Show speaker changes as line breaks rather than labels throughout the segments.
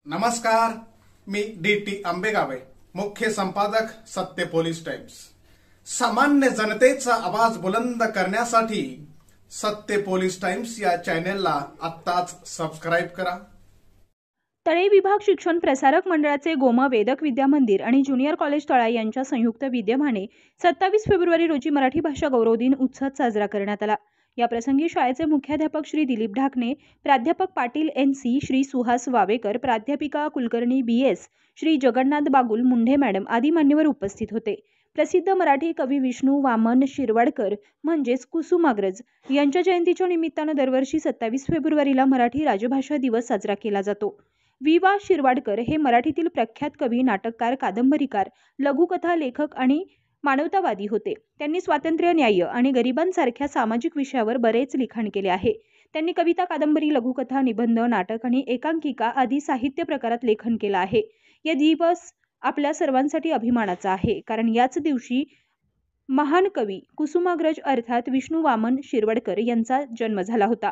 नमस्कार, मी डी.टी. आंबेगावे, मुख्य संपादक सत्य पोलीस टाइम्स। सामान्य जनतेचा आवाज बुलंद करण्यासाठी सत्य पोलीस टाइम्स या चॅनेलला आत्ताच सबस्क्राइब करा।
तळे विभाग शिक्षण प्रसारक मंडळाचे गोमा वेदक विद्या मंदिर आणि ज्युनियर कॉलेज तळा यांच्या संयुक्त विद्यमाने 27 फेब्रुवारी रोजी मराठी भाषा गौरव दिन उत्सव साजरा करण्यात आला। या प्रसंगी शाळेचे मुख्याध्यापक श्री दिलीप ढाकणे, प्राध्यापक पाटील एन.सी, श्री सुहास वावेकर, प्राध्यापिका कुलकर्णी बी.एस, श्री जगन्नाथ बागुल मुंढे मॅडम आदी मान्यवर उपस्थित होते। प्रसिद्ध मराठी कवी विष्णू वामन शिरवाडकर म्हणजेच कुसुमाग्रज यांच्या जयंतीच्या निमित्तानं दरवर्षी 27 फेब्रुवारीला मराठी राजभाषा दिवस साजरा केला जातो। वि.वा. शिरवाडकर हे मराठीतील प्रख्यात कवी, नाटककार, कादंबरीकार, लघुकथा लेखक आणि मानवतावादी होते। त्यांनी स्वातंत्र्य, न्याय आणि गरिबांसारख्या सामाजिक विषयावर बरेच लिखाण केले आहे। त्यांनी कविता, कादंबरी, लघुकथा, निबंध, नाटक आणि एकांकिका आदी साहित्य प्रकारात लेखन केलं आहे। या दिवस आपल्या सर्वांसाठी अभिमानाचा आहे, कारण याच दिवशी महान कवी कुसुमाग्रज अर्थात विष्णू वामन शिरवाडकर यांचा जन्म झाला होता।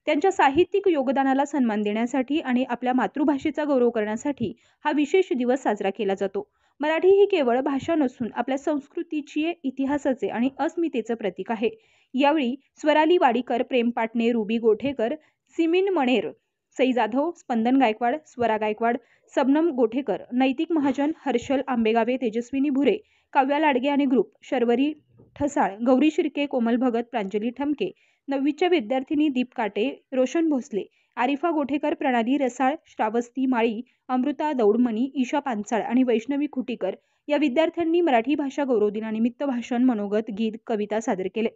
त्यांच्या साहित्यिक योगदानाला सन्मान देण्यासाठी आणि आपल्या मातृभाषेचा गौरव करण्यासाठी हा विशेष दिवस साजरा केला जातो। मराठी ही केवळ भाषा नसून आपल्या संस्कृतीचे, इतिहासाचे आणि अस्मितेचे प्रतीक आहे। यावेळी स्वराली वाडीकर, प्रेम पाटणे, रुबी गोठेकर, सिमीन मणेर, सई जाधव, स्पंदन गायकवाड, स्वरा गायकवाड, सबनम गोठेकर, नैतिक महाजन, हर्षल आंबेगावे, तेजस्विनी भुरे, काव्या लाडगे आणि ग्रुप, शर्वरी ठसाळ, गौरी शिर्के, कोमल भगत, प्रांजली ठमके, 9वीच्या विद्यार्थिनी दीप काटे, रोशन भोसले, आरिफा गोठेकर, प्रणाली रसाळ, श्रावस्ती माळी, अमृता दौडमणी, ईशा पांचाळ आणि वैष्णवी खुटीकर या विद्यार्थ्यांनी मराठी भाषा गौरव दिनानिमित्त भाषण, मनोगत, गीत, कविता सादर केले।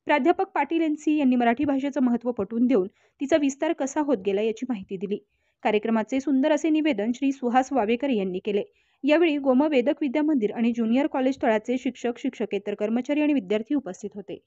प्राध्यापक पाटील एन.सी यांनी मराठी भाषेचं महत्त्व पटवून देऊन तिचा विस्तार कसा होत गेला याची माहिती दिली। कार्यक्रमाचे सुंदर असे निवेदन श्री सुहास वावेकर यांनी केले। यावेळी गोमा वेदक विद्या मंदिर आणि ज्युनियर कॉलेज तळाचे शिक्षक, शिक्षकेतर कर्मचारी आणि विद्यार्थी उपस्थित होते।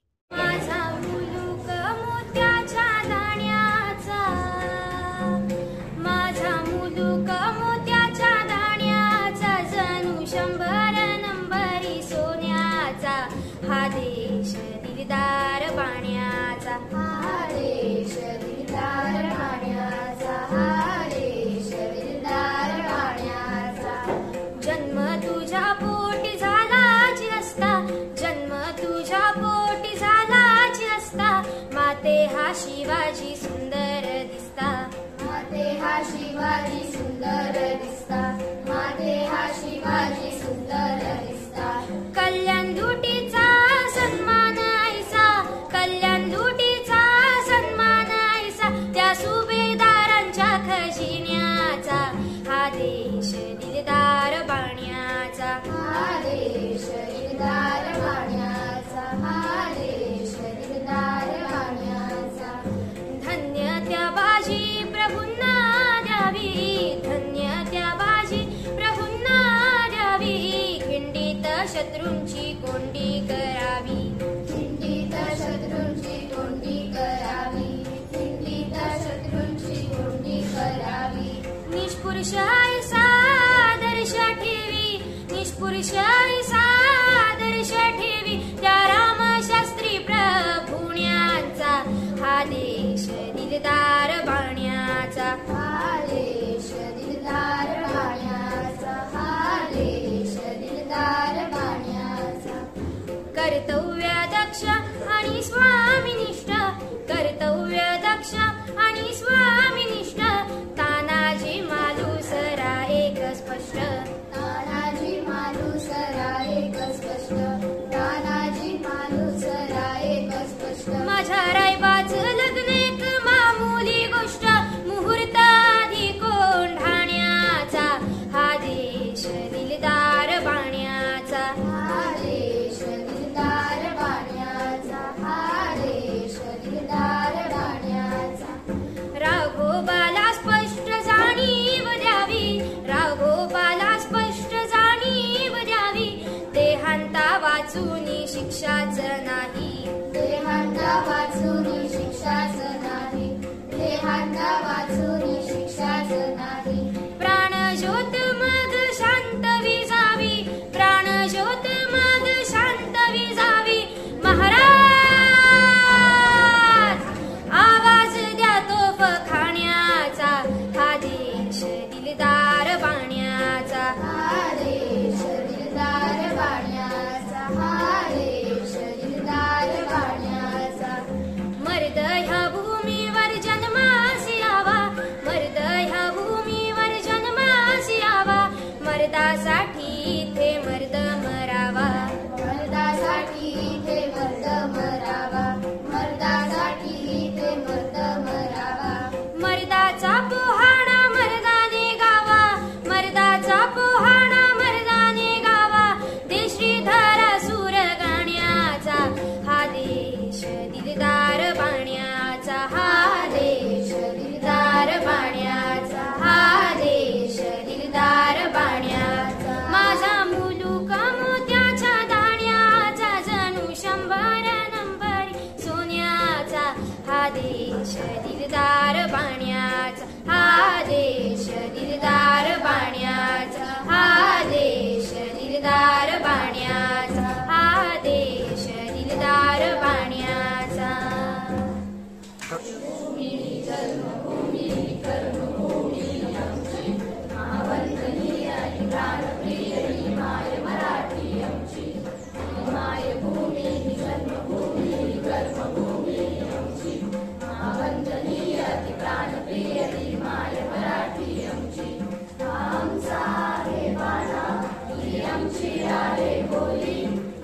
शिवाजी सुंदर दिसता, माते हा शिवाजी सुंदर दिसता, माते हा शिवाजी सुंदर दिसता। कल्याण दुटीचा सन्मान ऐसा, कल्याण दुटीचा सन्मान ऐसा, त्या सुभेदारांच्या खजिन्याचा, हा देश दिलदार बाण्याचा, हा देश दिलदार बाण्याचा, हा देश दिलदार शत्रूंची कोंडी करावी, खिंडीत शत्रूंची कोंडी करावी, खिंडीत शत्रूंची कोंडी करावी। निष्पुरुष ऐसा आदर्श ठेवी, निष्पुरुष ऐसा आदर्श ठेवी, त्या रामशास्त्री प्रभुण्याचा, हा देश दिलदार बाण्याचा, हा देश दिलदार बाण्याचा, हा देश दिलदार बाण्याचा। कर्तव्य दक्ष आणि स्वामिनिष्ठ, कर्तव्य दक्ष आणि स्वामिनिष्ठ, तानाजी मालुसरा एक स्पष्ट, तानाजी मालुसरा एक स्पष्ट, तानाजी मालुसरा एक स्पष्ट। माझ्या रायबाच लग्न एक मामूली गोष्ट, मुहूर्त आधी कोंढाण्याचा, हा देश दिलदार बाण्याचा, हा देश दिलदार बाण्याचा, हा देश दिलदार बाण्याचा। राघोबाला स्पष्ट जाणीव द्यावी, राघोबाला मर्दासाठी इथे मर्द मरावा, मर्दासाठी इथे मर्द मरावा, मर्दासाठी इथे मर्द मरावा. मर्दाचा पोहाणा मर्दाने गावा, मर्दाचा पोहाणा मर्दाने गावा. देश श्रीधरा सूर गाण्याचा, हा देश दिलदार बाण्याचा, हा देश दिलदार बाण्याचा, हा देश दिलदार बाण्याचा. माझा मुलूक मोत्याच्या दाण्याचा, जणू 100 नंबरी सोन्याचा, हा देश दिलदार बाण्याचा, हा देश दिलदार बाण्याचा, हा देश दिलदार बाण्याचा, हा देश दिलदार बाण्याचा.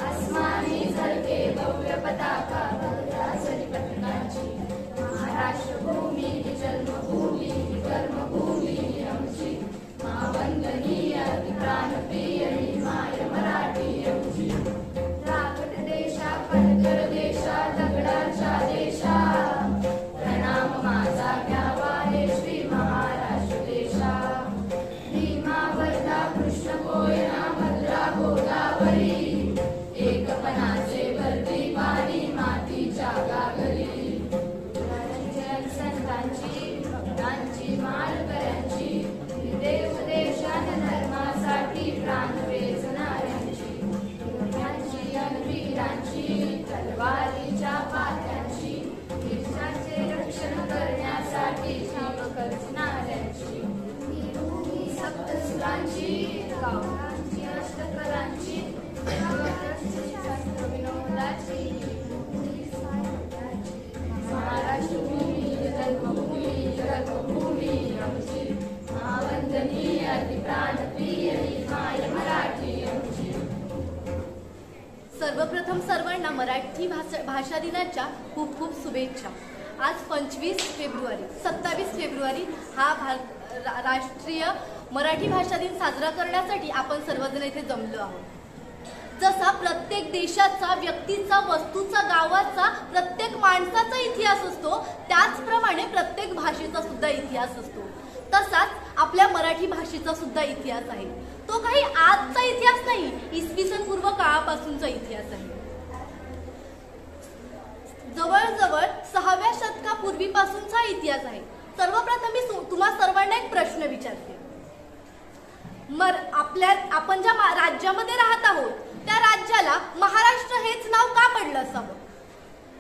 अस्मानी झळके भव्य पताका, भद्राचली पताकांची. महाराष्ट्र भूमी ही जन्मभूमी, ही कर्मभूमी ही आमची. महावंदनीय अति प्राणप्रिय ही माय मराठी आमची. राखट देशा पडकर देशा, दगडाच्या देशा, प्रणाम माझा घ्यावा हे श्री महाराष्ट्र देशा. भीमा वर्धा कृष्ण कोयना भद्रा गोदावरी, एकपणाचे भरती पाणी मातीच्या गागरी. संतांची भक्तांची मालकऱ्यांची, देव देशान धर्मासाठी प्राण वेचणाऱ्यांची, योद्ध्यांची अन वीरांची, तलवारीच्या पात्यांची, देशाचे रक्षण करण्यासाठी जीव खर्चणाऱ्यांची. सप्तसुरांची, गावकऱ्यांची, अष्टकलांची, विनोदाची. महाराष्ट्र भूमी जन्मभूमी, कर्मभूमी आमची. महावंदनीय अति प्राणप्रिय ही माय मराठी आमची.
सर्वप्रथम सर्वांना मराठी भाषा दिनाच्या खूप खूप शुभेच्छा. आज 25 फेब्रुवारी 27 फेब्रुवारी हा राष्ट्रीय मराठी भाषा दिन साजरा करण्यासाठी आपण सर्वजण इथे जमलो आहोत. जसा प्रत्येक देशाचा, व्यक्तीचा, वस्तूचा, गावाचा, प्रत्येक माणसाचा इतिहास असतो, त्याचप्रमाणे प्रत्येक भाषेचा सुद्धा इतिहास असतो. तसाच आपल्या मराठी भाषेचा सुद्धा इतिहास आहे. तो काही आजचा इतिहास नाही, इसवी सन पूर्व काळापासूनचा इतिहास आहे. जवळजवळ 6व्या शतकापूर्वीपासूनचा इतिहास आहे. सर्वप्रथम मी तुम्हा सर्वांना एक प्रश्न विचारते. आपण ज्या राज्यामध्ये राहत आहोत त्या राज्याला महाराष्ट्र हेच नाव का पडलं असावं?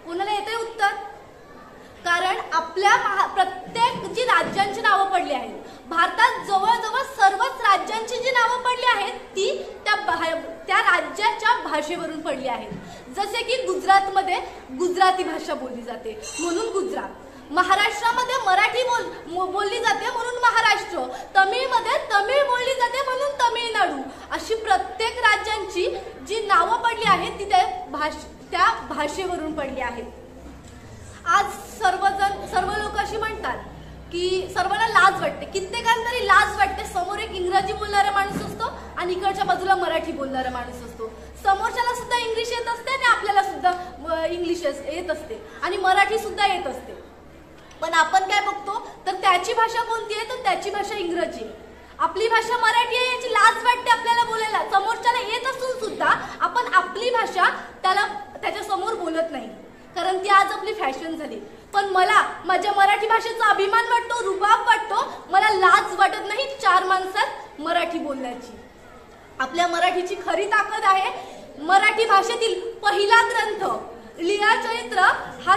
कोणाला येते उत्तर? कारण आपल्या प्रत्येक जी राज्यांची नावं पडली आहेत, भारतात जवळजवळ सर्वच राज्यांची जी नावं पडली आहेत ती त्या राज्याच्या भाषेवरून पडली आहेत. जसे की गुजरातमध्ये गुजराती भाषा बोलली जाते म्हणून गुजरात, महाराष्ट्रामध्ये मराठी बोलली जाते म्हणून महाराष्ट्र, तमिळमध्ये तमिळ बोलली जाते म्हणून तमिळनाडू. अशी प्रत्येक राज्यांची जी नावं पडली आहेत ती त्या भाषेवरून पडली आहेत. आज सर्व लोक अशी म्हणतात की सर्वांना लाज वाटते, कित्येकांना तरी लाज वाटते. समोर एक इंग्रजी बोलणारा माणूस असतो आणि इकडच्या बाजूला मराठी बोलणारा माणूस असतो. समोरच्याला सुद्धा इंग्लिश येत असते आणि आपल्याला सुद्धा इंग्लिश येत असते आणि मराठी सुद्धा येत असते. पण आपण काय बघतो तर त्याची भाषा कोणती आहे तर त्याची भाषा इंग्रजी, आपली भाषा मराठी आहे याची लाज वाटते आपल्याला बोलायला. समोरच्याला येत असून सुद्धा आपण आपली भाषा त्याच्या समोर बोलत नाही, कारण ती आज आपली फॅशन झाली. पण मला माझ्या मराठी भाषेचा अभिमान वाटतो, रुबाब वाटतो. मला लाज वाटत नाही 4 माणसात मराठी बोलण्याची. आपल्या मराठीची खरी ताकद आहे. मराठी भाषेतील पहिला ग्रंथ लीळाचरित्र हा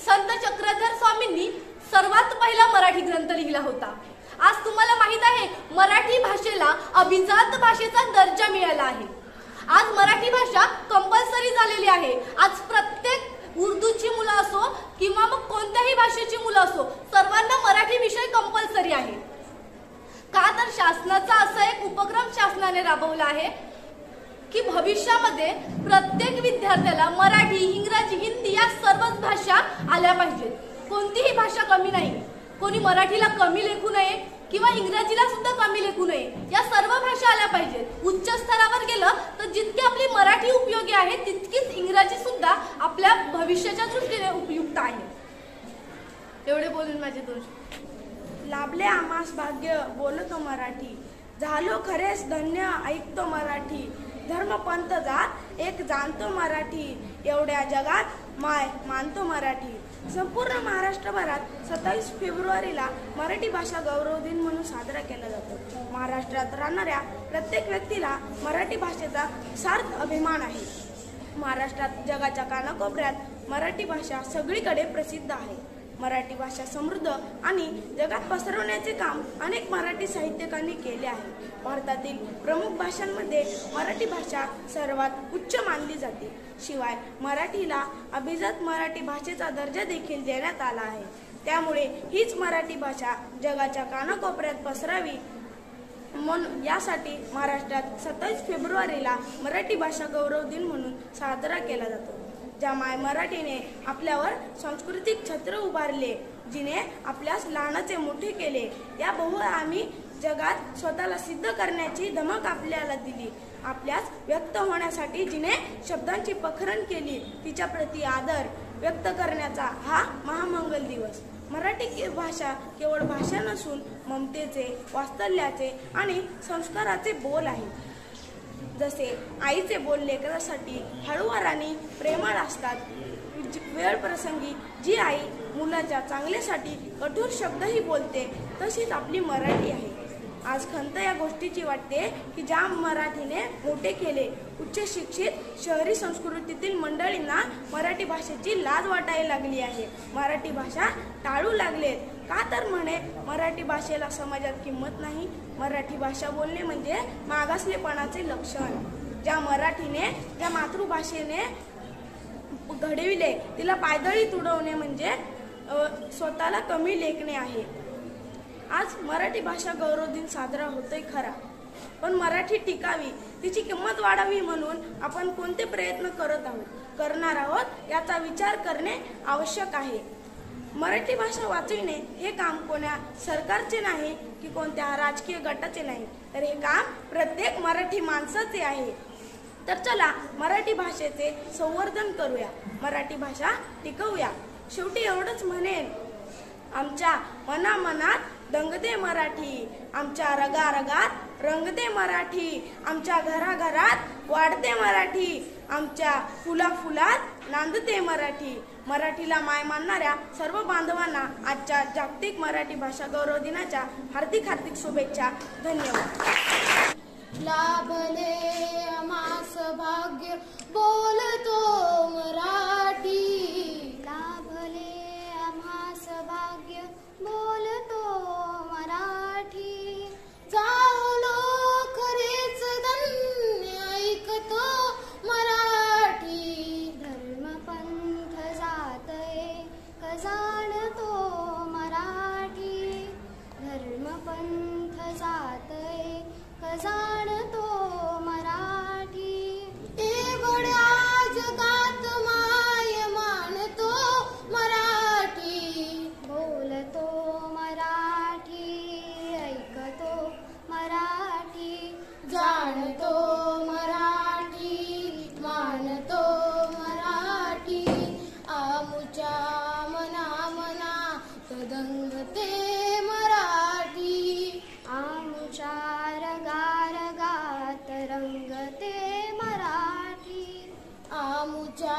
संत चक्रधर स्वामींनी सर्वात पहिला मराठी ग्रंथ लिहिला होता. आज तुम्हाला माहित आहे मराठी भाषेला अभिजात भाषेचा दर्जा मिळाला आहे. आज मराठी भाषा कंपल्सरी झालेली आहे. आज प्रत्येक उर्दूची मुलं असो किंवा मग कोणत्याही भाषेची मुलं असो सर्वांना मराठी विषय कंपल्सरी आहे. का तर शासनाचा असा एक उपक्रम शासनाने राबवला आहे की भविष्यामध्ये प्रत्येक विद्यार्थ्याला मराठी, इंग्रजी, हिंदी या सर्वच भाषा आल्या पाहिजेत. कोणतीही भाषा कमी नाही. कोणी मराठीला कमी लेखू नये किंवा इंग्रजीला सुद्धा कमी लेखू नये. या सर्व भाषा आल्या पाहिजेत. उच्च स्तरावर गेलं तर जितकी आपली मराठी उपयोगी आहे तितकीच इंग्रजी सुद्धा आपल्या भविष्याच्या दृष्टीने उपयुक्त आहे. एवढे बोलून माझे दोष.
लाभले आम्हास भाग्य बोलतो मराठी, झालो खरेच धन्य ऐकतो मराठी, धर्म पंथ जात एक जाणतो मराठी, एवढ्या जगात माय मानतो मराठी. संपूर्ण महाराष्ट्रभरात 27 फेब्रुवारीला मराठी भाषा गौरव दिन म्हणून साजरा केला जातो. महाराष्ट्रात राहणाऱ्या प्रत्येक व्यक्तीला मराठी भाषेचा सार्थ अभिमान आहे. महाराष्ट्रात जगाच्या कानाकोपऱ्यात मराठी भाषा सगळीकडे प्रसिद्ध आहे. मराठी भाषा समृद्ध आणि जगात पसरवण्याचे काम अनेक मराठी साहित्यिकांनी केले आहे. भारतातील प्रमुख भाषांमध्ये मराठी भाषा सर्वात उच्च मानली जाते. शिवाय मराठीला अभिजात मराठी भाषेचा दर्जा देखील देण्यात आला आहे. त्यामुळे हीच मराठी भाषा जगाच्या कानाकोपऱ्यात पसरावी म्हणून यासाठी महाराष्ट्रात 27 फेब्रुवारीला मराठी भाषा गौरव दिन म्हणून साजरा केला जातो. ज्या माय मराठीने आपल्यावर सांस्कृतिक छत्र उभारले, जिने आपल्यास लहानाचे मोठे केले, या बहु आम्ही जगात स्वतःला सिद्ध करण्याची धमक आपल्याला दिली. आपल्यास व्यक्त होण्यासाठी जिने शब्दांची पखरण केली, तिच्या प्रती आदर व्यक्त करण्याचा हा महामंगल दिवस. मराठी भाषा केवळ भाषा नसून ममतेचे, वात्सल्याचे आणि संस्काराचे बोल आहे. जसे आईचे बोल लेकरासाठी हळूवार आणि प्रेमळ असतात, वेळ प्रसंगी जी आई मुलाच्या चांगल्यासाठी कठोर शब्दही बोलते, तशीच आपली मराठी आहे. आज खंत या गोष्टीची वाटते की ज्या मराठीने मोठे केले, उच्च शिक्षित शहरी संस्कृतीतील मंडळींना मराठी भाषेची लाज वाटायला लागली आहे. मराठी भाषा टाळू लागलेत. का तर म्हणे मराठी भाषेला समाजात किंमत नाही. मराठी भाषा बोलणे म्हणजे मागासलेपणाचे लक्षण. ज्या मराठीने, ज्या मातृभाषेने घडविले, तिला पायदळी तुडवणे म्हणजे स्वतःला कमी लेखणे आहे. आज मराठी भाषा गौरव दिन साजरा होतोय खरा, पण मराठी टिकावी, तिची किंमत वाढावी म्हणून आपण कोणते प्रयत्न करणार आहोत याचा विचार करणे आवश्यक आहे. मराठी भाषा वाचविणे हे काम कोण्या सरकारचे नाही की कोणत्या राजकीय गटाचे नाही, तर हे काम प्रत्येक मराठी माणसाचे आहे. तर चला मराठी भाषेचे संवर्धन करूया, मराठी भाषा टिकवूया. शेवटी एवढंच म्हणेन, आमच्या मनामनात दंगते मराठी, आमच्या रगारगात रंगते मराठी, आमच्या घराघरात वाढते मराठी, आमच्या फुलाफुलात नांदते मराठी. मराठीला माय मानणाऱ्या सर्व बांधवांना आजच्या जागतिक मराठी भाषा गौरव दिनाच्या हार्दिक हार्दिक शुभेच्छा. धन्यवाद.
लाभले आम्हास भाग्य बोलतो मराठी, लाभले आम्हास भाग्य बोलतो मराठी, जाऊलो खरेच धन्य ऐकतो मराठी, धर्म पंथ जातय जाणतो मराठी, धर्म पंथ जातय जाणतो मराठी, एवढ्या जगात माय मानतो मराठी, बोलतो मराठी ऐकतो मराठी, जाणतो मराठी मानतो मराठी, आमुच्या मनामनात दंगते मराठी, आमुच्या रगारगात रंगते मराठी, आमुच्या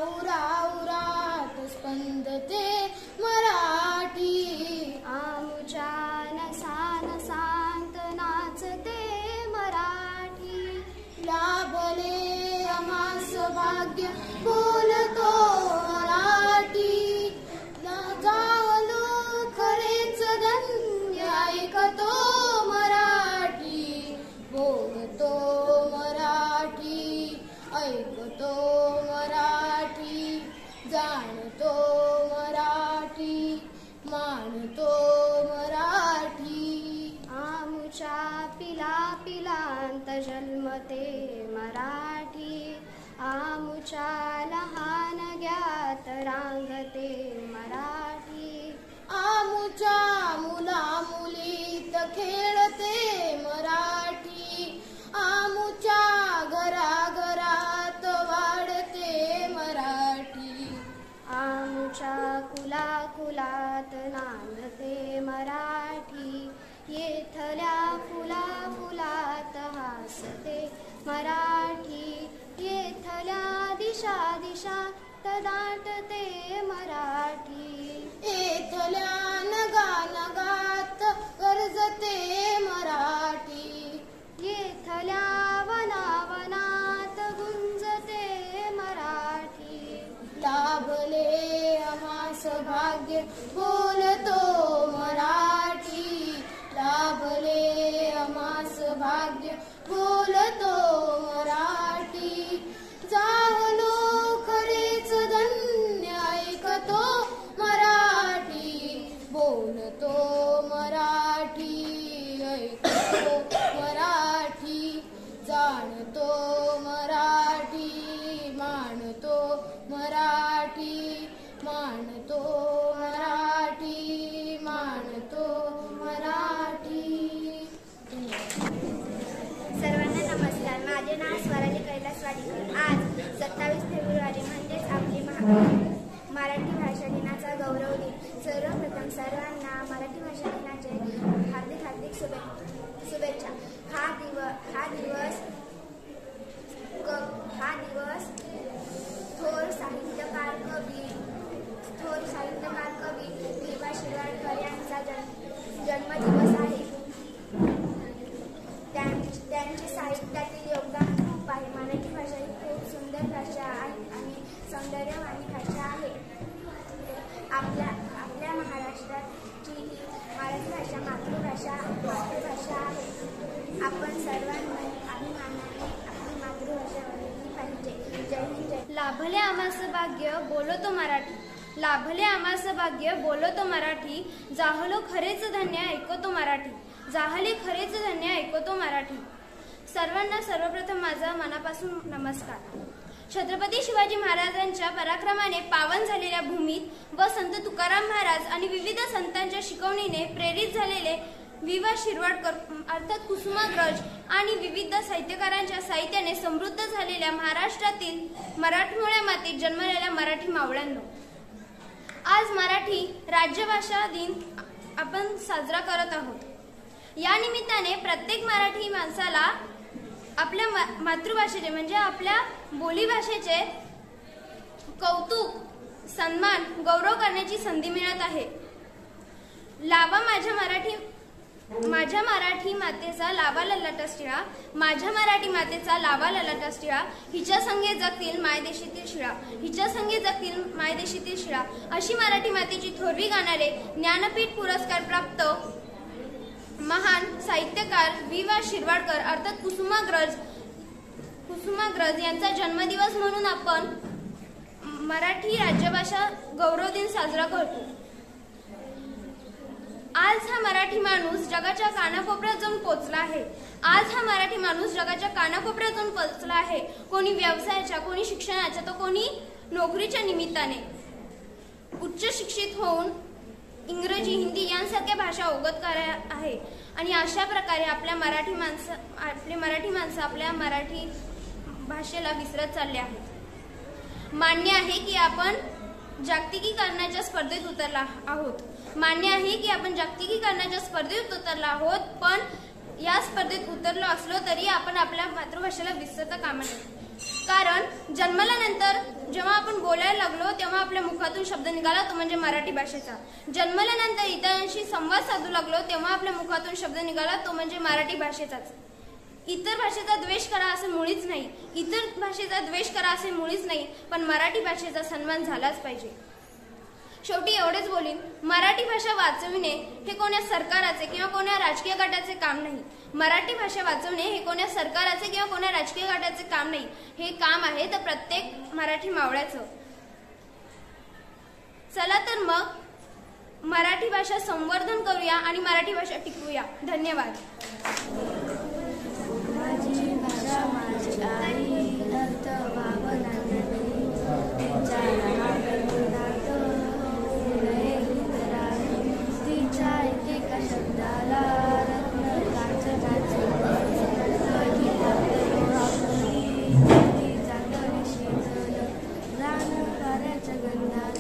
उराउरात स्पंदते मराठी, आमुच्या नसानसांत नाचते मराठी, लाभले आम्हास भाग्य बोलतो मराठी, जावलो खरेच धन्य ऐकतो मराठी, बोलतो मराठी ऐकतो मराठी, जाणतो मराठी मानतो मराठी, आमुच्या पिला पिलांत जन्मते मराठी, आमुच्या लहान ज्ञात रांगते मराठी, आमुच्या मुला मुलीत खेळते मराठी, आमुच्या घराघरात वाढते मराठी, आमुच्या कुला कुलात नांदते मराठी, येथल्या फुला फुलात हासते मराठी, येथल्या दिशा दिशात दाटते मराठी, येथल्या नगा नगात गरजते मराठी, येथल्या वनावनात गुंजते मराठी, लाभले आम्हास भाग्य बोलतो मराठी, लाभले आम्हास भाग्य बोलतो मराठी, जाहलो खरेच धन्य ऐकतो मराठी, बोलतो मराठी, ऐकतो मराठी, जाणतो मराठी, मानतो मराठी, मानतो मराठी, मानतो मराठी.
सर्वांना नमस्कार. माझे नाव स्वराली कैलास वाडीकर. आज 27 फेब्रुवारी म्हणजेच आपली मराठी भाषा दिनाचा गौरव दिन. सर्वप्रथम सर्वांना मराठी भाषा दिनाचे हार्दिक हार्दिक शुभेच्छा. हा दिवस थोर साहित्यकार कवी वि.वा. शिरवाडकर यांचा जन्मदिवस आहे. त्यांचे साहित्यातील योगदान खूप आहे. मराठी भाषा ही खूप सुंदर भाषा आहे आणि सौंदर्यवानी भाषा आहे. आपल्या महाराष्ट्राची ही मराठी भाषा मातृभाषा आहे. आपण सर्वांनी अभिमानाने आपली मातृभाषा ओळखली पाहिजे. जय हिंद, जय.
लाभले आम्हास भाग्य बोलतो मराठी, लाभले आम्हास भाग्य बोलतो मराठी, जाहलो खरेच धन्य ऐकतो मराठी, जाहले खरेच धन्य ऐकतो मराठी. सर्वांना सर्वप्रथम माझा मनापासून नमस्कार. छत्रपती शिवाजी महाराजांच्या पराक्रमाने पावन झालेल्या भूमीत व संत तुकाराम महाराज आणि विविध संतांच्या शिकवणीने प्रेरित झालेले वि.वा. शिरवाडकर अर्थात कुसुमाग्रज आणि विविध साहित्यकारांच्या साहित्याने समृद्ध झालेल्या महाराष्ट्रातील मराठमोळ्या मातीत जन्मलेल्या मराठी मावळ्यांनो, आज मराठी राज्यभाषा दिन आपण साजरा करत आहोत. या निमित्ताने प्रत्येक मराठी माणसाला आपल्या मातृभाषेचे म्हणजे आपल्या बोलीभाषेचे कौतुक, सन्मान, गौरव करण्याची संधी मिळत आहे. लावा माझ्या मराठी मातेचा लावा ललाटस टिळा, माझ्या मराठी मातेचा लावा ललाटस टिळा, हिच्या संगे जगतील मायदेशीतील शिळा, हिच्या संगे जगतील मायदेशीतील शिळा, अशी मराठी मातेची थोरवी गाणारे ज्ञानपीठ पुरस्कार प्राप्त महान साहित्यकार वि.वा. शिरवाडकर अर्थात कुसुमाग्रज यांचा जन्मदिवस म्हणून आपण मराठी राज्यभाषा गौरव दिन साजरा करतो. आज हा मराठी माणूस जगाच्या कानाकोपऱ्यात जाऊन पोहोचला आहे. आज हा मराठी माणूस जगाच्या कानाकोपऱ्यात जाऊन पोहोचला आहे. कोणी व्यवसायाच्या, कोणी शिक्षणाच्या, तर कोणी नोकरीच्या निमित्ताने उच्च शिक्षित होऊन इंग्रजी, हिंदी यांसारख्या भाषा अवगत करत आहे. आणि अशा प्रकारे आपली मराठी माणसं आपल्या मराठी भाषेला विसरत चालले आहेत. मान्य आहे की आपण जागतिकीकरणाच्या स्पर्धेत उतरला आहोत. मान्य आहे की आपण जागतिकीकरणाच्या स्पर्धेत उतरला आहोत, पण या स्पर्धेत उतरलो असलो तरी आपण आपल्या मातृभाषेला विसरता कामा नये. कारण जन्मल्यानंतर जेव्हा आपण बोलायला लागलो तेव्हा आपल्या मुखातून शब्द निघाला तो म्हणजे मराठी भाषेचा. जन्मल्यानंतर इतरांशी संवाद साधू लागलो तेव्हा आपल्या मुखातून शब्द निघाला तो म्हणजे मराठी भाषेचाच. इतर भाषेचा द्वेष करा असे मुळीच नाही, इतर भाषेचा द्वेष करा असे मुळीच नाही, पण मराठी भाषेचा सन्मान झालाच पाहिजे. शेवटी एवढेच बोलीन, मराठी भाषा वाचविणे हे कोण्या सरकाराचे किंवा कोण्या राजकीय गटाचे काम नाही. मराठी भाषा वाचवणे हे कोण्या सरकाराचे किंवा कोण्या राजकीय गटाचे काम नाही. हे काम आहे तर प्रत्येक मराठी मावळ्याचं. चला तर मग मराठी भाषा संवर्धन करूया आणि मराठी भाषा टिकवूया. धन्यवाद.
माझी आई अर्थ भावना नाही तिच्या लहानपणात नये उतरावी तिच्या एकेका शब्दाला रत्न कांचनाचे कधी तिचा तरी शीतल रान वाऱ्याच्या गंधात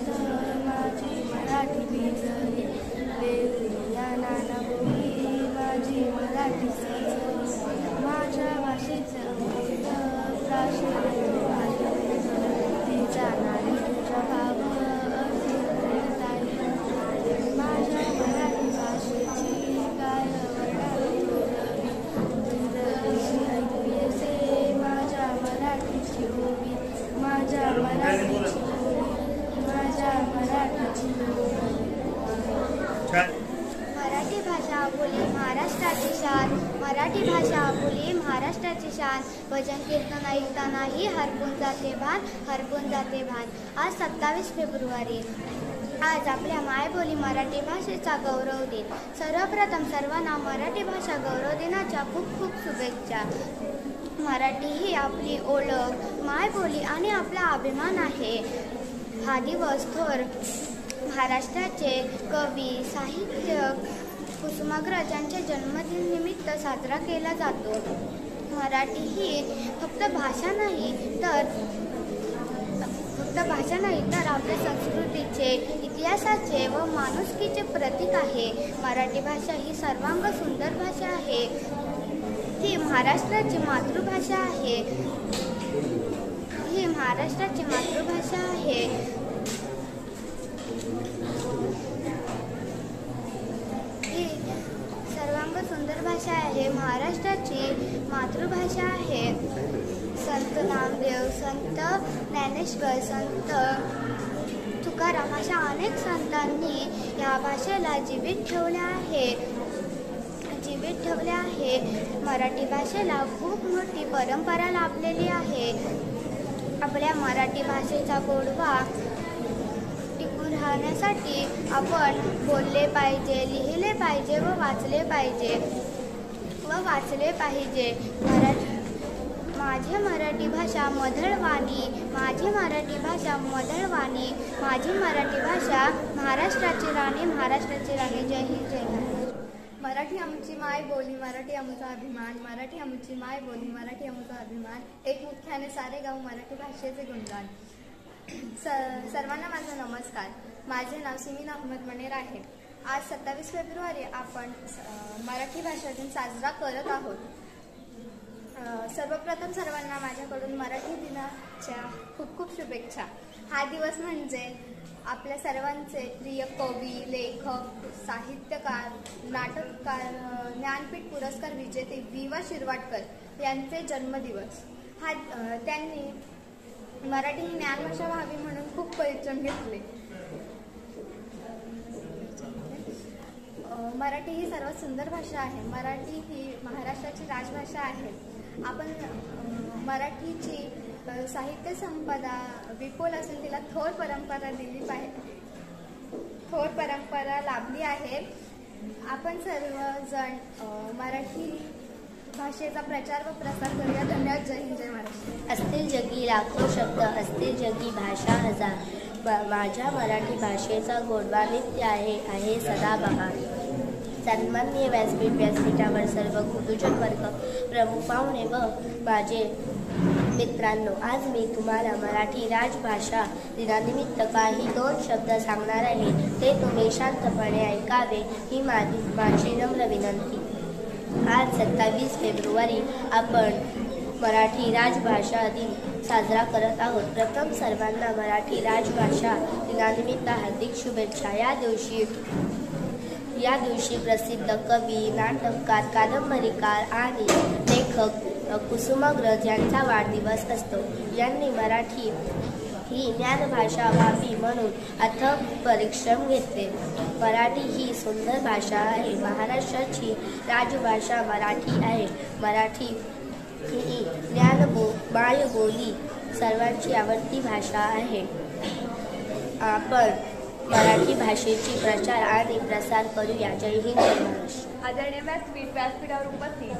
माझी मराठी भिजली वेगळ्या नानाभोई माझी मराठी सजली माझ्या भाषेचं अमृत प्राशन तिच्या नारी तुझ्या भाव माझ्या मराठी भाषेची काय वर्णावी दूरदेशी ऐकू येसे माझ्या मराठीची ओवी माझ्या मराठीची ओवी माझ्या मराठीची ओवी
मराठी भाषा बोली महाराष्ट्राची शान मराठी भाषा बोली महाराष्ट्राची शान भजन कीर्तन ऐकतानाही हरपून जाते भान आज 27 फेब्रुवारी आज आपल्या मायबोली मराठी भाषेचा गौरव दिन सर्वप्रथम सर्वांना मराठी भाषा गौरव दिनाच्या खूप खूप शुभेच्छा मराठी ही आपली ओळख मायबोली आणि आपला अभिमान आहे हा दिवस थोर महाराष्ट्राचे कवी साहित्यक कुसुमाग्रज यांच्या जन्मदिनानिमित्त साजरा केला जातो मराठी ही फक्त भाषा नाही तर आपल्या संस्कृतीचे इतिहासाचे व माणुसकीचे प्रतीक आहे मराठी भाषा ही सर्वांग सुंदर भाषा आहे ही महाराष्ट्राची मातृभाषा आहे सुंदर भाषा आहे महाराष्ट्राची मातृभाषा आहे संत नामदेव संत ज्ञानेश्वर संत तुकाराम अशा अनेक संतांनी या भाषेला जीवित ठेवले आहे मराठी भाषेला खूप मोठी परंपरा लाभलेली आहे आपल्या मराठी भाषेचा गोडवा राहण्यासाठी आपण बोलले पाहिजे लिहिले पाहिजे व वाचले पाहिजे माझी मराठी भाषा मधळवाणी माझी मराठी भाषा महाराष्ट्राची राणी जय हिंद जय महाराष्ट्र
मराठी आमची माय बोली मराठी आमचा अभिमान मराठी आमची माय बोली मराठी आमचा अभिमान एक मुख्याने सारे गाव मराठी भाषेचे गुणगान सर्वांना माझा नमस्कार माझे नाव सिमीन अहमद मनेर आहे आज 27 फेब्रुवारी आपण मराठी भाषा दिन साजरा करत आहोत सर्वप्रथम सर्वांना माझ्याकडून मराठी दिनाच्या खूप खूप शुभेच्छा हा दिवस म्हणजे आपल्या सर्वांचे प्रिय कवी लेखक साहित्यकार नाटककार ज्ञानपीठ पुरस्कार विजेते वि.वा. शिरवाडकर यांचे जन्मदिवस त्यांनी मराठी ही ज्ञानभाषा व्हावी म्हणून खूप परिश्रम घेतले मराठी ही सर्वात सुंदर भाषा आहे मराठी ही महाराष्ट्राची राजभाषा आहे आपण मराठीची साहित्य संपदा विपुल असून तिला थोर परंपरा लाभली आहे आपण सर्वजण मराठी भाषेचा प्रचार व प्रसार करूया धन्यवाद जय हिंद जय महाराष्ट्र
असतील जगी लाखो शब्द असतील जगी भाषा हजार माझ्या मराठी भाषेचा गोडवा नित्य आहे सदा बहार सन्माननीय व्यासपीठावर सर्व गुरुजन वर्ग प्रमुख पाहुणे व माझे मित्रांनो आज मी तुम्हाला मराठी राजभाषा दिनानिमित्त काही 2 शब्द सांगणार आहे ते तुम्ही शांतपणे ऐकावे ही माझी नम्र विनंती आज 27 फेब्रुवारी आपण मराठी राजभाषा दिन साजरा करत आहोत प्रथम सर्वांना मराठी राजभाषा दिनानिमित्त हार्दिक शुभेच्छा या दिवशी प्रसिद्ध कवी नाटककार कादंबरीकार आणि लेखक कुसुमाग्रज यांचा वाढदिवस असतो यांनी मराठी ही ज्ञानभाषा व्हावी म्हणून अथक परिश्रम घेतले मराठी ही सुंदर भाषा आहे महाराष्ट्राची राजभाषा मराठी आहे मराठी ही मायबोली सर्वांची आवडती भाषा आहे आपण मराठी भाषेची प्रचार आणि प्रसार करूया जय हिंद जय महाराष्ट्र
आदरणीय व्यासपीठावर उपस्थित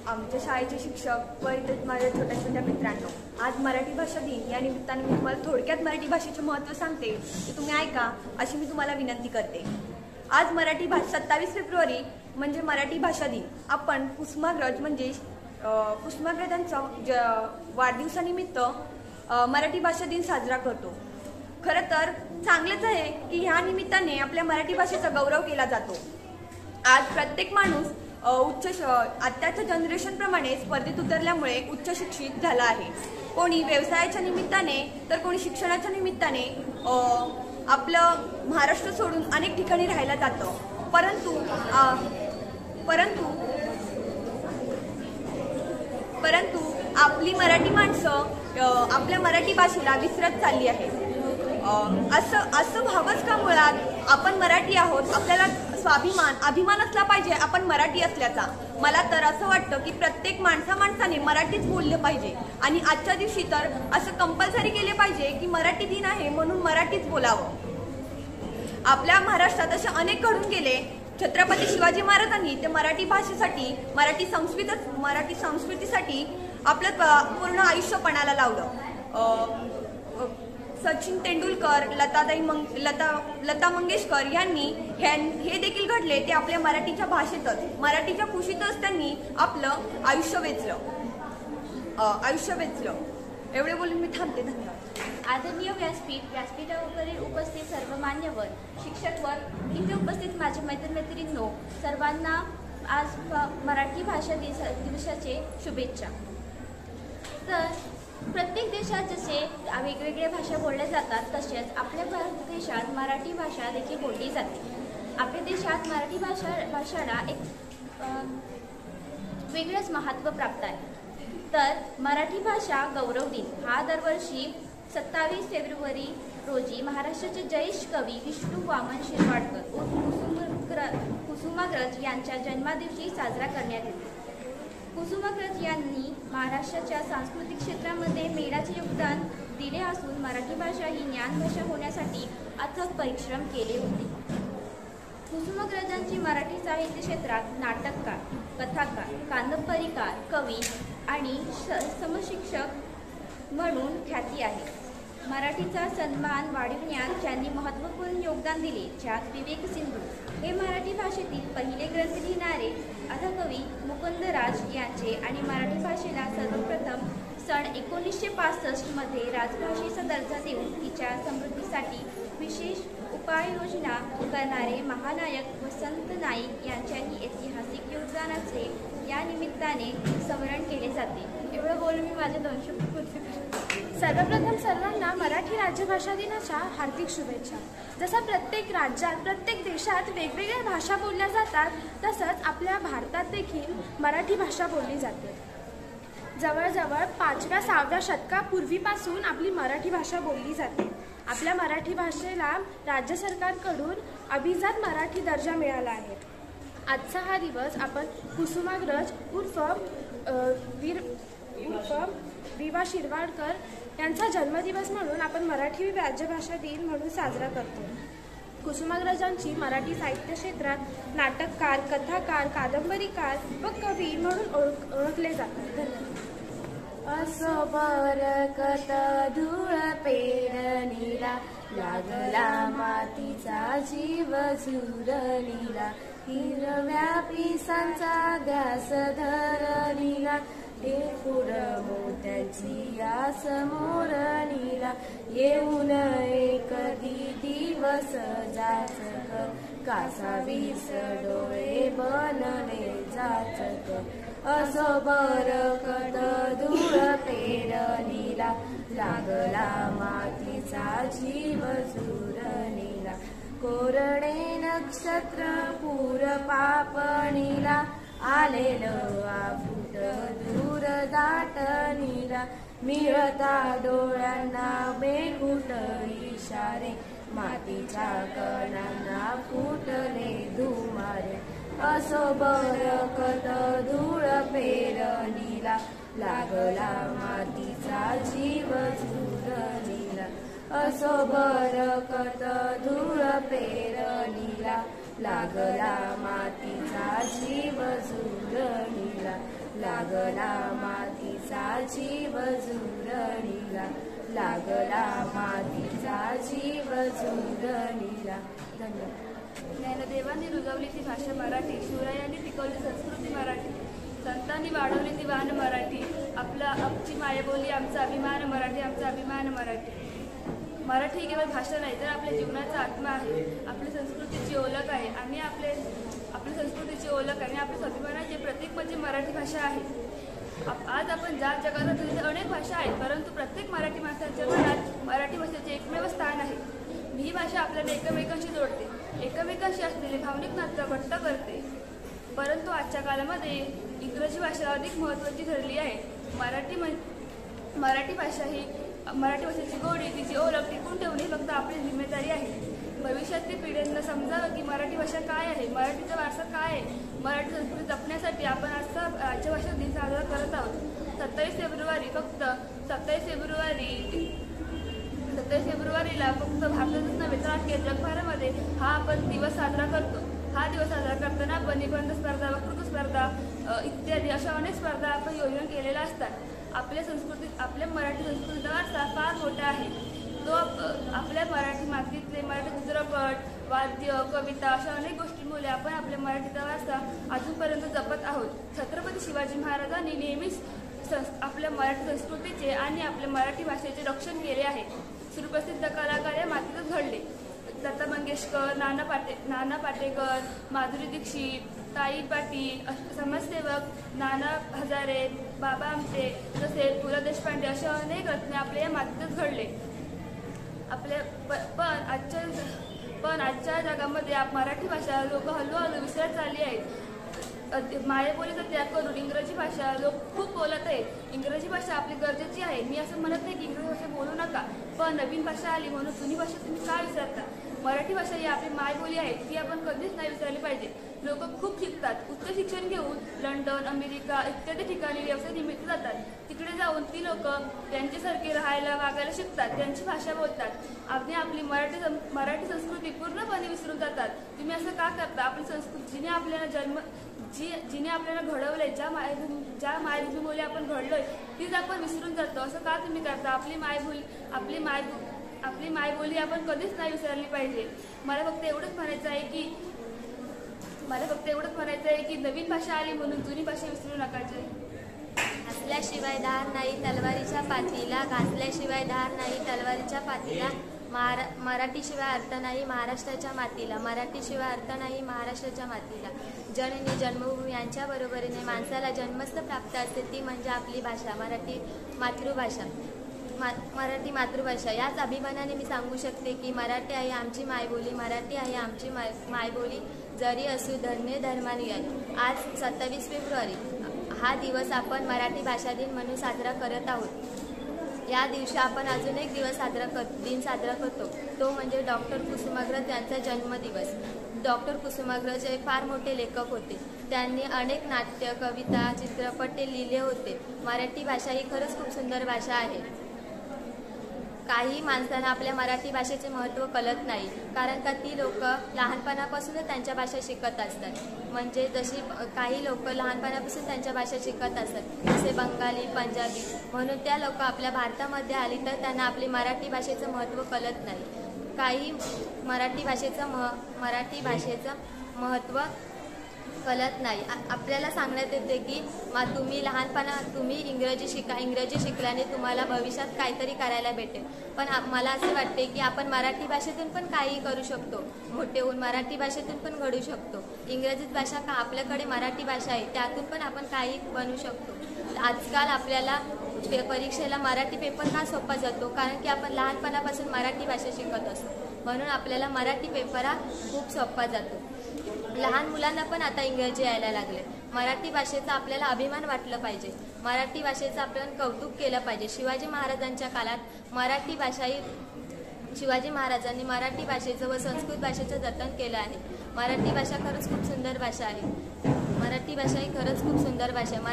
आमच्या शाळेचे शिक्षक व इतर माझ्या छोट्या छोट्या मित्रांनो, आज मराठी भाषा दिन या निमित्ताने मी तुम्हाला थोडक्यात मराठी भाषेचे महत्त्व सांगते, ते तुम्ही ऐका अशी मी तुम्हाला विनंती करते. आज मराठी भाषा 27 फेब्रुवारी म्हणजे मराठी भाषा दिन. आपण कुसुमाग्रज म्हणजे कुसुमाग्रजांचा वाढदिवसानिमित्त मराठी भाषा दिन साजरा करतो. खरं तर चांगलंच आहे की ह्या निमित्ताने आपल्या मराठी भाषेचा गौरव केला जातो. आज प्रत्येक माणूस आत्ताच्या जनरेशनप्रमाणे स्पर्धेत उतरल्यामुळे उच्च शिक्षित झाला आहे. कोणी व्यवसायाच्या निमित्ताने तर कोणी शिक्षणाच्या निमित्ताने आपलं महाराष्ट्र सोडून अनेक ठिकाणी राहायला जातं. परंतु आपली मराठी माणसं आपल्या मराठी भाषेला विसरत चालली आहे. असं भावच का मुळात आपण मराठी आहोत, आपल्याला अभिमान असला पाहिजे आपण मराठी असल्याचा. मला तर असं वाटतं की प्रत्येक माणसाने मराठीच बोललं पाहिजे आणि आजच्या दिवशी तर असं कंपल्सरी केले पाहिजे की मराठी दिन आहे म्हणून मराठीच बोलावं. आपल्या महाराष्ट्रात असे अनेक घडून गेले. छत्रपती शिवाजी महाराजांनी ते मराठी भाषेसाठी मराठी संस्कृतीसाठी आपलं पूर्ण आयुष्य पणाला लावलं. सचिन तेंडुलकर, लता मंगेशकर यांनी हे देखील घडले ते आपल्या मराठीच्या भाषेतच, मराठीच्या कुशीतच त्यांनी आपलं आयुष्य वेचलं. एवढे बोलून मी थांबते. धन्यवाद.
आदरणीय व्यासपीठावरील उपस्थित सर्व मान्यवर, शिक्षक वर्ग, इथे उपस्थित माझे मैत्रिणींनो, सर्वांना आज मराठी भाषा दिवसाचे शुभेच्छा. तर प्रत्येक देशात जसे वेगवेगळ्या भाषा बोलल्या जातात तसेच आपल्या भारत देशात मराठी भाषा देखील बोलली जाते. आपल्या देशात मराठी भाषाला एक वेगळंच महत्त्व प्राप्त आहे. तर मराठी भाषा गौरव दिन हा दरवर्षी 27 फेब्रुवारी रोजी महाराष्ट्राचे ज्येष्ठ कवी विष्णू वामन शिरवाडकर कुसुमाग्रज यांच्या जन्मदिवशी साजरा करण्यात येतो. कुसुमाग्रज यांनी महाराष्ट्राच्या सांस्कृतिक क्षेत्रामध्ये मेळाचे योगदान दिले असून मराठी भाषा ही ज्ञानभाषा होण्यासाठी अथक परिश्रम केले होते. कुसुमाग्रजांची मराठी साहित्य क्षेत्रात नाटककार, कथाकार, कादंबरीकार, कवी आणि समशिक्षक म्हणून ख्याती आहे. मराठीचा सन्मान वाढविण्यात ज्यांनी महत्त्वपूर्ण योगदान दिले ज्यात विवेक सिंधू हे मराठी भाषेतील पहिले ग्रंथ लिहिणारे अधकवी मुकुंदराज यांचे आणि मराठी भाषेला सर्वप्रथम सन 1965 मध्ये राजभाषेचा दर्जा देऊन तिच्या समृद्धीसाठी विशेष उपाययोजना करणारे महानायक वसंत नाईक यांच्याही ऐतिहासिक योगदानाचे या निमित्ताने स्मरण केले जाते. एवढं बोलून मी माझ्या 2 शब्द पूर्ण करते.
सर्वप्रथम सर्वांना मराठी राज्यभाषा दिनाच्या हार्दिक शुभेच्छा. जसं प्रत्येक राज्यात प्रत्येक देशात वेगवेगळ्या भाषा बोलल्या जातात तसंच आपल्या भारतात देखील मराठी भाषा बोलली जाते. जवळजवळ 5व्या-6व्या शतकापूर्वीपासून आपली मराठी भाषा बोलली जाते. आपल्या मराठी भाषेला राज्य सरकारकडून अभिजात मराठी दर्जा मिळाला आहे. आजचा हा दिवस आपण कुसुमाग्रज उर्फ विवा शिरवाडकर यांचा जन्मदिवस म्हणून आपण मराठी राज्यभाषा दिन म्हणून साजरा करतो. कुसुमाग्रजांची मराठी साहित्य क्षेत्रात नाटककार, कथाकार, कादंबरीकार व कवी म्हणून ओळखले जातात. धन्यवाद.
असो बरकत धूळ पेरणीला लागला मातीचा जीव झुरणीला हिरव्या पिसांचा ध्यास धरणीला हे फुड मोत्यांची आस मोरणीला येऊन एक दिवस जाचक कासावीस डोळे बनले जाचक असो बरकत धूळ पेरणीला लागला मातीचा जीव झुरणीला कोरडे नक्षत्र पूर पापणीला आलेलं आफूट दूर दाटणीला मिळता डोळ्यांना बेकुट इशारे मातीच्या कणांना फुटले धुमारे असो बरकत धूळ पेरणीला लागला मातीचा जीव झुरणीला असो बरकत धूळ पेरणीला लागला मातीचा जीव झुरणीला
लागला मातीचा जीव झुरळीला, लागला मातीचा जीव झुरळीला. धन्यवाद.
ज्ञानदेवांनी रुजवली ती भाषा मराठी, शिवरायांनी टिकवली संस्कृती मराठी, संतांनी वाढवली ती वाण मराठी, आमची मायबोली आमचा अभिमान मराठी, आमचा अभिमान मराठी. मराठी ही केवळ भाषा नाही तर आपल्या जीवनाचा आत्मा आहे, आपली संस्कृतीची ओळख आहे आणि आपली संस्कृतीची ओळख आणि आपल्या स्वाभिमानाचे प्रतीक म्हणजे मराठी भाषा आहे. आज आपण ज्या जगात तिथे अनेक भाषा आहेत, परंतु प्रत्येक मराठी माणसाच्या मनात मराठी भाषेचे एकमेव स्थान आहे. ही भाषा आपल्याला एकमेकांशी जोडते, एकमेकांशी असलेले भावनिक नातं घट्ट करते. परंतु आजच्या काळामध्ये इंग्रजी भाषा अधिक महत्त्वाची ठरली आहे. मराठी भाषा ही मराठी भाषेची गोडी, तिची ओळख टिकून ठेवणे फक्त आपली जिम्मेदारी आहे. भविष्यातील पिढ्यांना समजावं की मराठी भाषा काय आहे, मराठीचा वारसा काय आहे. मराठी संस्कृती जपण्यासाठी आपण आजचा राज्यभाषा दिन साजरा करत आहोत. 27 फेब्रुवारीला फक्त भारतातच नव्हे तर अख्ख्या जगभरामध्ये हा आपण दिवस साजरा करतो. हा दिवस साजरा करताना आपण निबंध स्पर्धा, वक्तृत्व स्पर्धा इत्यादी अशा अनेक स्पर्धा आपण योजना केलेल्या असतात. आपल्या मराठी संस्कृतीचा वारसा फार मोठा आहे. तो आपल्या मराठी मातीतले मराठी चित्रपट, वाद्य, कविता अशा अनेक गोष्टींमुळे आपण आपल्या मराठीचा वारसा अजूनपर्यंत जपत आहोत. छत्रपती शिवाजी महाराजांनी नेहमीच आपल्या मराठी संस्कृतीचे आणि आपल्या मराठी भाषेचे रक्षण केले आहे. सुप्रसिद्ध कलाकार या मातीतच घडले. लता मंगेशकर, नाना पाटेकर, माधुरी दीक्षित, ताई पाटील, समाजसेवक नाना हजारे, बाबा आमटे तसेच पु ल देशपांडे अशा अनेक रत्ने आपल्या या मातीतच घडले. पण आजच्या जगामध्ये मराठी भाषा लोक हळूहळू विसरत चालली आहेत. मायबोलीचा त्याग करून इंग्रजी भाषा लोक खूप बोलत आहेत. इंग्रजी भाषा आपली गरजेची आहे. मी असं म्हणत नाही की इंग्रजी भाषा बोलू नका, पण नवीन भाषा आली म्हणून जुनी भाषा तुम्ही का विसरता. मराठी भाषा ही आपली मायबोली आहे, ती आपण कधीच नाही विसरली पाहिजे. लोक खूप शिकतात, उच्च शिक्षण घेऊन लंडन, अमेरिका इत्यादी ठिकाणी व्यवसाय निमित्त जातात. तिकडे जाऊन ती लोक त्यांच्यासारखे राहायला, वागायला शिकतात, त्यांची भाषा बोलतात. आणि आपली मराठी संस्कृती पूर्णपणे विसरून जातात. तुम्ही असं का करता. आपली संस्कृती जिने आपल्याला घडवलंय, ज्या मायभूमीमुळे आपण घडलोय तीच आपण विसरून जातो. असं का तुम्ही करता. आपली मायबोली आपण कधीच नाही विसरली पाहिजे. मला फक्त एवढंच म्हणायचं आहे की नवीन भाषा आली म्हणून जुनी भाषा विसरू नका.
घासल्याशिवाय धार नाही तलवारीच्या पातीला, घासल्याशिवाय धार नाही तलवारीच्या पातीला. मराठीशिवाय अर्थ नाही महाराष्ट्राच्या मातीला, मराठीशिवाय अर्थ नाही महाराष्ट्राच्या मातीला. जननी जन्मभूमी यांच्या बरोबरीने माणसाला जन्मस्थ प्राप्त असते, ती म्हणजे आपली भाषा, मराठी मातृभाषा. याच अभिमानाने मी सांगू शकते की मराठी आहे आमची मायबोली, मराठी आहे आमची मायबोली, जरी असू धन्य धर्मानुयायी. आज 27 फेब्रुवारी हा दिवस आपण मराठी भाषा दिन म्हणून साजरा करत आहोत. या दिवशी आपण अजून एक दिन साजरा करतो, तो म्हणजे डॉक्टर कुसुमाग्रज यांचा जन्मदिवस. डॉक्टर कुसुमाग्रज एक फार मोठे लेखक होते. त्यांनी अनेक नाट्य, कविता, चित्रपट ते लिहिले होते. मराठी भाषा ही खरंच खूप सुंदर भाषा आहे. काही माणसांना आपल्या मराठी भाषेचे महत्त्व कळत नाही, कारण का ती लोक लहानपणापासूनच त्यांच्या भाषा शिकत असतात. म्हणजे जशी काही लोक लहानपणापासून त्यांच्या भाषा शिकत असतात, जसे बंगाली, पंजाबी. म्हणून त्या लोक आपल्या भारतामध्ये आली तर त्यांना आपली मराठी भाषेचं महत्त्व कळत नाही. काही मराठी भाषेचं महत्त्व कळत नाही. आपल्याला सांगण्यात येते की तुम्ही इंग्रजी शिकल्याने तुम्हाला भविष्यात काहीतरी करायला भेटेल. पण मला असे वाटते की आपण मराठी भाषेतून पण काही करू शकतो, मोठे होऊन मराठी भाषेतून पण घडू शकतो. इंग्रजीत भाषा का आपल्याकडे मराठी भाषा आहे, त्यातून पण आपण काही बनू शकतो. आजकाल आपल्याला परीक्षेला मराठी पेपर का सोपा जातो, कारण की आपण लहानपणापासून मराठी भाषा शिकत असतो. म्हणून आपल्याला मराठी पेपर हा खूप सोपा जातो. लहान मुलांना पण आता इंग्रजी यायला लागले. मराठी भाषेचा आपल्याला अभिमान वाटलं पाहिजे, मराठी भाषेचं आपण कौतुक केलं पाहिजे. शिवाजी महाराजांच्या काळात शिवाजी महाराजांनी मराठी भाषेचं व संस्कृत भाषेचं जतन केलं आहे. मराठी भाषा खरंच खूप सुंदर भाषा आहे. मराठी भाषा ही खरंच खूप सुंदर भाषा आहे.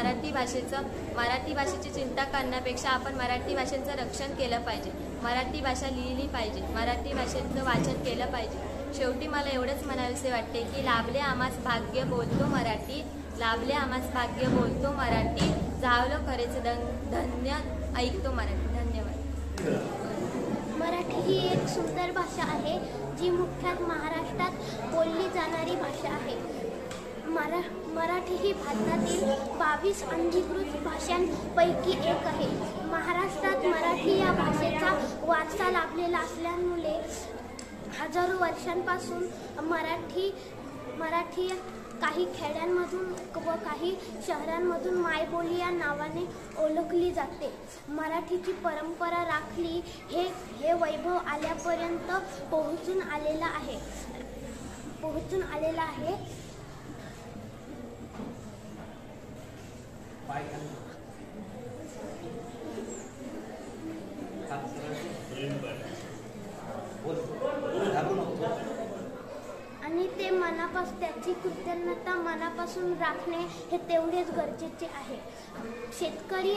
मराठी भाषेची चिंता करण्यापेक्षा आपण मराठी भाषेचं रक्षण केलं पाहिजे. मराठी भाषा लिहिली पाहिजे, मराठी भाषेचं वाचन केलं पाहिजे. शेवटी मला एवढंच म्हणावेसे वाटते की लाभले आम्हास भाग्य बोलतो मराठी,
लाभले आम्हास भाग्य बोलतो मराठी, जाहलो खरेच धन्य ऐकतो मराठी. धन्यवाद.
मराठी ही एक सुंदर भाषा आहे जी मुख्यतः महाराष्ट्रात बोलली जाणारी भाषा आहे. मराठी ही भारतातील 22 अंगीकृत भाषांपैकी एक आहे. महाराष्ट्रात मराठी या भाषेचा वारसा लाभलेला असल्यामुळे हजारो वर्षांपासून मराठी काही खेड्यांमधून व काही शहरांमधून मायबोली या नावाने ओळखली जाते. मराठीची परंपरा राखली हे वैभव आल्यापर्यंत पोहोचून आलेला आहे. आणि ते त्याची कृतज्ञता मनापासून राखणे हे तेवढेच गरजेचे आहे. शेतकरी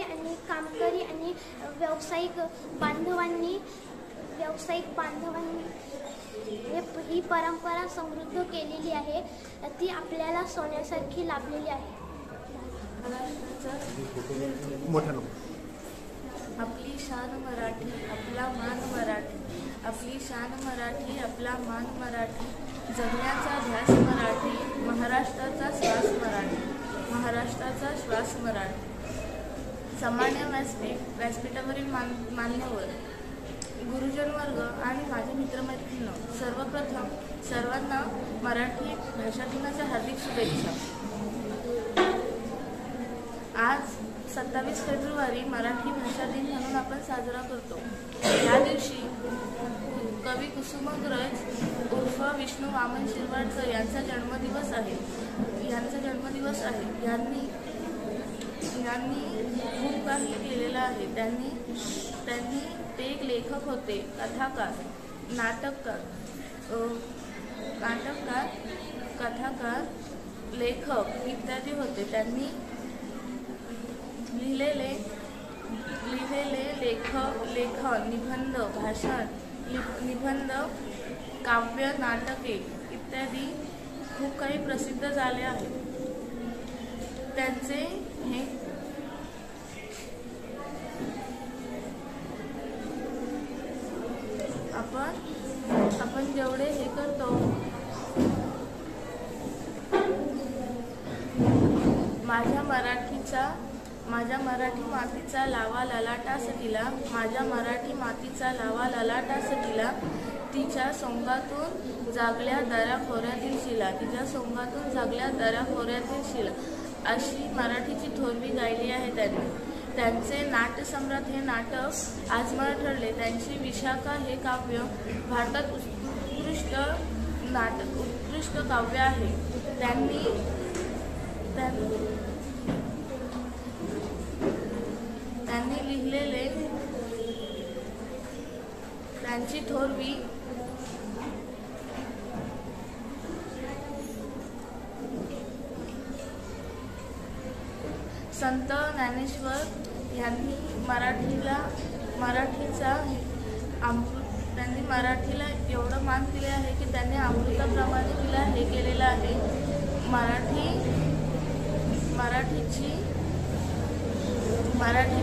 आणि कामकरी आणि व्यावसायिक बांधवांनी ही परंपरा समृद्ध केलेली आहे. ती आपल्याला सोन्यासारखी लाभलेली आहे.
आपली शान मराठी, आपला मान मराठी. आपली शान मराठी, आपला मान मराठी. जगण्याचा ध्यास मराठी, महाराष्ट्राचा श्वास मराठी. महाराष्ट्राचा श्वास मराठी. सामान्य व्यासपीठावरील मान्यवर, गुरुजन वर्ग आणि माझे मित्रमैत्रिणी, सर्वप्रथम सर्वांना मराठी भाषा दिनाच्या हार्दिक शुभेच्छा. आज 27 फेब्रुवारी मराठी भाषा दिन म्हणून आपण साजरा करतो. या दिवशी कवी कुसुमाग्रज उर्फ विष्णू वामन शिरवाडकर यांचा जन्मदिवस आहे. यांनी खूप काही केलेलं आहे. त्यांनी ते एक लेखक होते, कथाकार, कथाकार, लेखक इत्यादी होते. त्यांनी लिहिलेले लेखन, निबंध, भाषण, निबंध, काव्य, नाटके इत्यादी खूप काही प्रसिद्ध झाले आहेत. त्यांचे हे आपण जेवढे हे करतो, माझ्या मराठी मातीचा लावा ललाटासटीला, माझ्या मराठी मातीचा लावा ललाटासटीला, तिच्या सोंगातून जागल्या दऱ्याखोऱ्यातील शिला, तिच्या सोंगातून जागल्या दऱ्याखोऱ्यातील शिला, अशी मराठीची थोरवी गायली आहे त्यांनी. त्यांचे नाट्यसम्राट हे नाटक आजमाळ ठरले. त्यांची विशाखा हे काव्य भारतात उत्कृष्ट काव्य आहे. त्यांनी लिहिलेले त्यांची थोरवी संत ज्ञानेश्वर यांनी मराठीला एवढं मान दिले आहे की त्यांनी अमृताप्रमाणे तिला हे केलेलं आहे. मराठी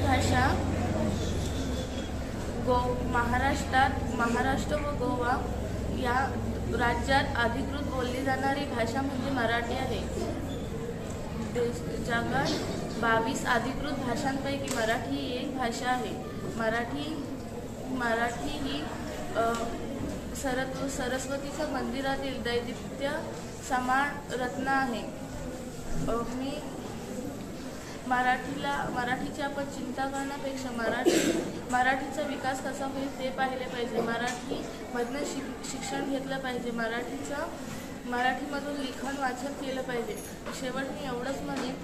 भाषा महाराष्ट्र व गोवा या राज्यात अधिकृत बोलली जाणारी भाषा म्हणजे मराठी आहे. जगात 22 अधिकृत भाषांपैकी मराठी ही एक भाषा आहे. मराठी ही सरस्वतीच्या मंदिरातील दैदिप्य समान रत्न आहे. मराठीची आपण चिंता करण्यापेक्षा मराठीचा विकास कसा होईल ते पाहिले पाहिजे. मराठीमधनं शिक्षण घेतलं पाहिजे. मराठीमधून लिखाण वाचन केलं पाहिजे. शेवट मी एवढंच म्हणेन,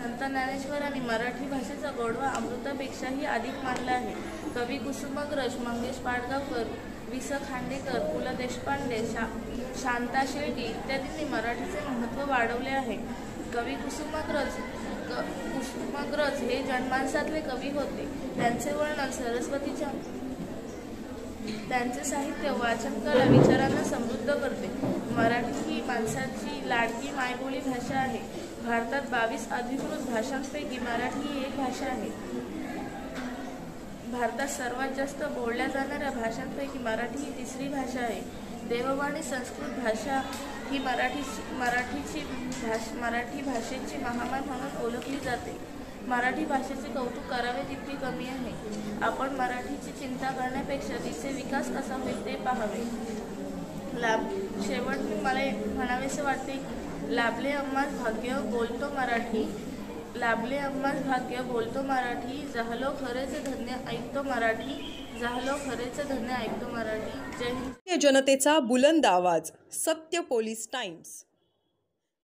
संत ज्ञानेश्वरांनी मराठी भाषेचा गोडवा अमृतापेक्षाही अधिक मानला आहे. कवी कुसुमाग्रज, मंगेश पाडगावकर, वि. स. खांडेकर, पु. ल. देशपांडे, शांता शेळके इत्यादींनी मराठीचे महत्त्व वाढवले आहे. कवी कुसुमाग्रज हे जनमानसातले कवी होते. त्यांचे वर्णन त्यांचे साहित्य वाचन कला विचारांना समृद्ध करते. मराठी ही माणसाची लाडकी मायबोली भाषा आहे. भारतात 22 अधिकृत भाषांपैकी मराठी ही एक भाषा आहे. भारतात सर्वात जास्त बोलल्या जाणाऱ्या भाषांपैकी मराठी ही तिसरी भाषा आहे. देववाणी संस्कृत भाषा ही मराठी भाषेची महामाय म्हणून ओळखली जाते. मराठी भाषेचे कौतुक करावे तितके कमी आहे. आपण मराठीची चिंता करण्यापेक्षा तिचे विकास कसा होईल ते पाहावे. शेवटी मला म्हणावेसे वाटते, लाभले आम्हास भाग्य बोलतो मराठी, लाभले आम्हास भाग्य बोलतो मराठी, झालो खरेच धन्य ऐकतो मराठी, झालो खरेच धन्य ऐकतो मराठी. जय हिंद.
जनतेचा बुलंद आवाज, सत्य पोलीस टाइम्स.